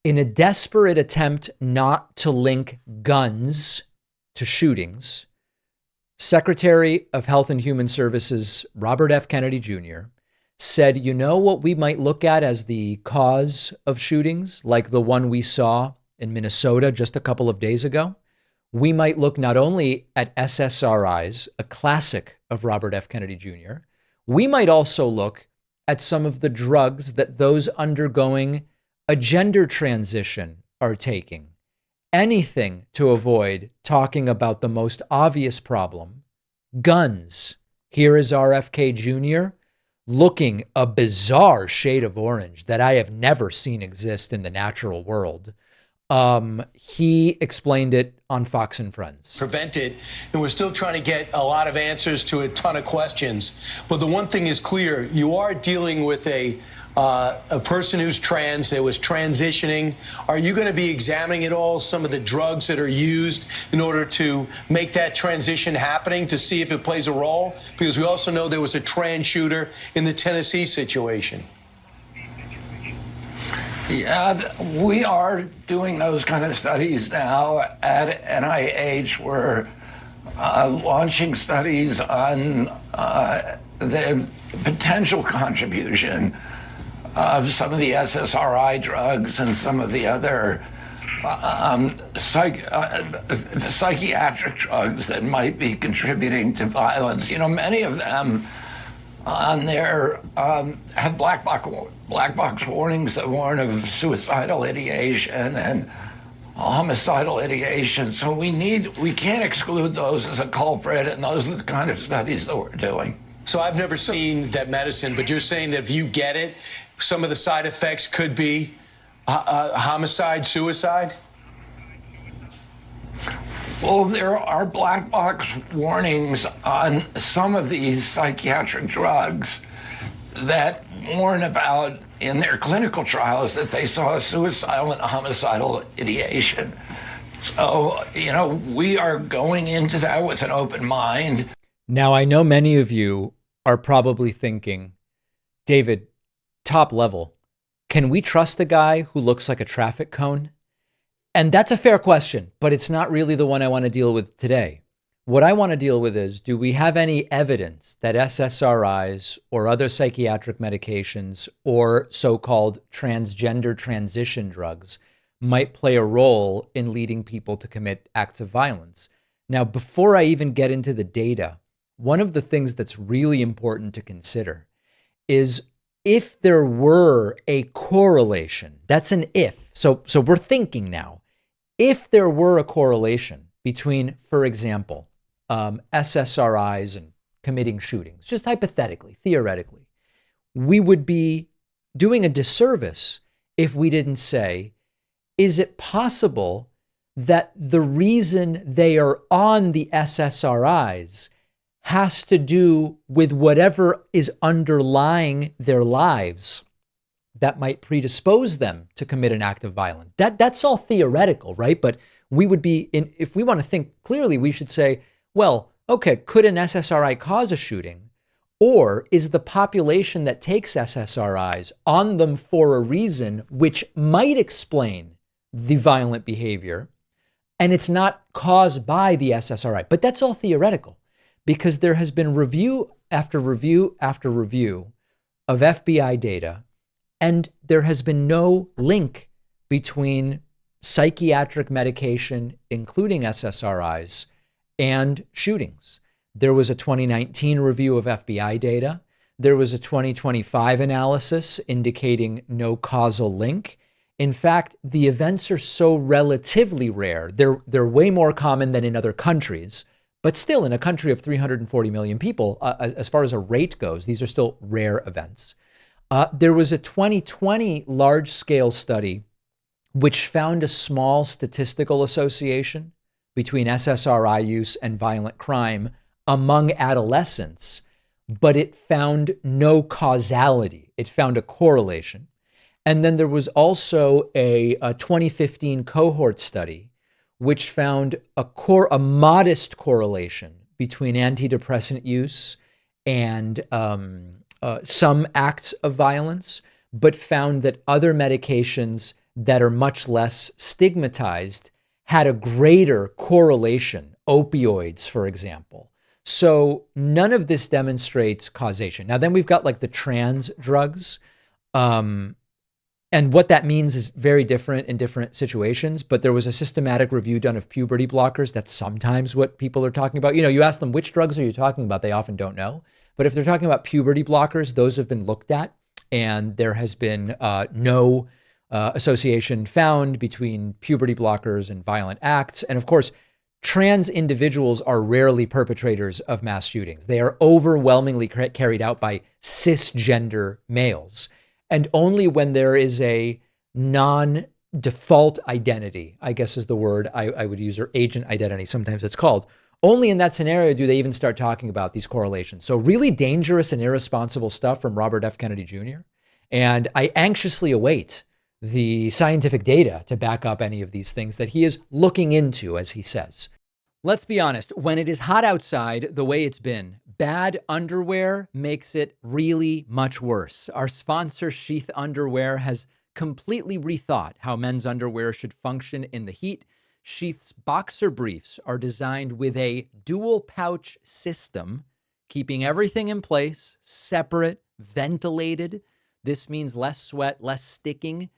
In a desperate attempt not to link guns to shootings, Secretary of Health and Human Services Robert F. Kennedy Jr. said, you know what we might look at as the cause of shootings, like the one we saw in Minnesota just a couple of days ago? We might look not only at SSRIs, a classic of Robert F. Kennedy Jr., we might also look at some of the drugs that those undergoing a gender transition are taking. Anything to avoid talking about the most obvious problem, guns. Here is RFK Jr. looking a bizarre shade of orange that I have never seen exist in the natural world. He explained it on Fox and Friends. Prevent it, and we're still trying to get a lot of answers to a ton of questions. But the one thing is clear: you are dealing with a person who's trans, that was transitioning. Are you going to be examining at all some of the drugs that are used in order to make that transition happening, to see if it plays a role? Because we also know there was a trans shooter in the Tennessee situation. Yeah, we are doing those kind of studies now at NIH. We're launching studies on the potential contribution of some of the SSRI drugs and some of the other psychiatric drugs that might be contributing to violence. You know, many of them on there had black box warnings that warn of suicidal ideation and homicidal ideation. So we can't exclude those as a culprit, and those are the kind of studies that we're doing. So I've never seen that medicine, but you're saying that if you get it, some of the side effects could be homicide, suicide? Well, there are black box warnings on some of these psychiatric drugs that warn about, in their clinical trials, that they saw suicidal and homicidal ideation. So, you know, we are going into that with an open mind. Now, I know many of you are probably thinking, David, top level, can we trust a guy who looks like a traffic cone? And that's a fair question, but it's not really the one I want to deal with today. What I want to deal with is, do we have any evidence that SSRIs or other psychiatric medications or so-called transgender transition drugs might play a role in leading people to commit acts of violence? Now, before I even get into the data, one of the things that's really important to consider is if there were a correlation, that's an if. So we're thinking now, if there were a correlation between, for example, SSRIs and committing shootings, just hypothetically, theoretically, we would be doing a disservice if we didn't say, is it possible that the reason they are on the SSRIs has to do with whatever is underlying their lives that might predispose them to commit an act of violence? That's all theoretical, right? But we would be if we want to think clearly, we should say, well, okay, could an SSRI cause a shooting? Or is the population that takes SSRIs on them for a reason which might explain the violent behavior, and it's not caused by the SSRI? But that's all theoretical, because there has been review after review after review of FBI data, and there has been no link between psychiatric medication, including SSRIs, and shootings. There was a 2019 review of FBI data. There was a 2025 analysis indicating no causal link. In fact, the events are so relatively rare. They're way more common than in other countries, but still, in a country of 340 million people, as far as a rate goes, these are still rare events. There was a 2020 large-scale study which found a small statistical association between SSRI use and violent crime among adolescents, but it found no causality. It found a correlation. And then there was also a 2015 cohort study which found a modest correlation between antidepressant use and some acts of violence, but found that other medications that are much less stigmatized had a greater correlation, opioids, for example. So none of this demonstrates causation. Now, then we've got like the trans drugs. And what that means is very different in different situations. But there was a systematic review done of puberty blockers. That's sometimes what people are talking about. You know, you ask them, which drugs are you talking about? They often don't know. But if they're talking about puberty blockers, those have been looked at. And there has been no association found between puberty blockers and violent acts. And of course, trans individuals are rarely perpetrators of mass shootings. They are overwhelmingly carried out by cisgender males. And only when there is a non-default identity, I guess is the word I would use, or agent identity, sometimes it's called, only in that scenario do they even start talking about these correlations. So really dangerous and irresponsible stuff from Robert F. Kennedy Jr. And I anxiously await the scientific data to back up any of these things that he is looking into, as he says. Let's be honest, when it is hot outside the way it's been, bad underwear makes it really much worse. Our sponsor, Sheath Underwear, has completely rethought how men's underwear should function in the heat. Sheath's boxer briefs are designed with a dual pouch system, keeping everything in place, separate, ventilated. This means less sweat, less sticking,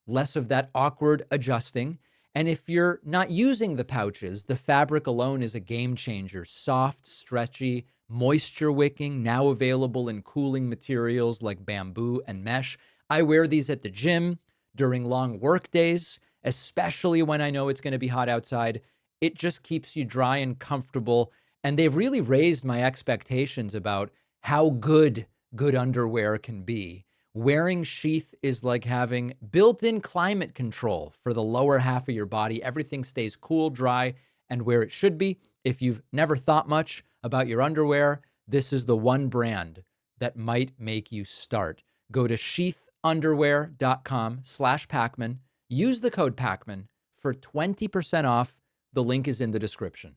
less of that awkward adjusting. And if you're not using the pouches, the fabric alone is a game changer. Soft, stretchy, moisture wicking, now available in cooling materials like bamboo and mesh. I wear these at the gym during long work days, especially when I know it's going to be hot outside. It just keeps you dry and comfortable. And they've really raised my expectations about how good underwear can be. Wearing Sheath is like having built-in climate control for the lower half of your body. Everything stays cool, dry, and where it should be. If you've never thought much about your underwear, this is the one brand that might make you start. Go to sheathunderwear.com/Pakman. Use the code Pakman for 20% off. The link is in the description.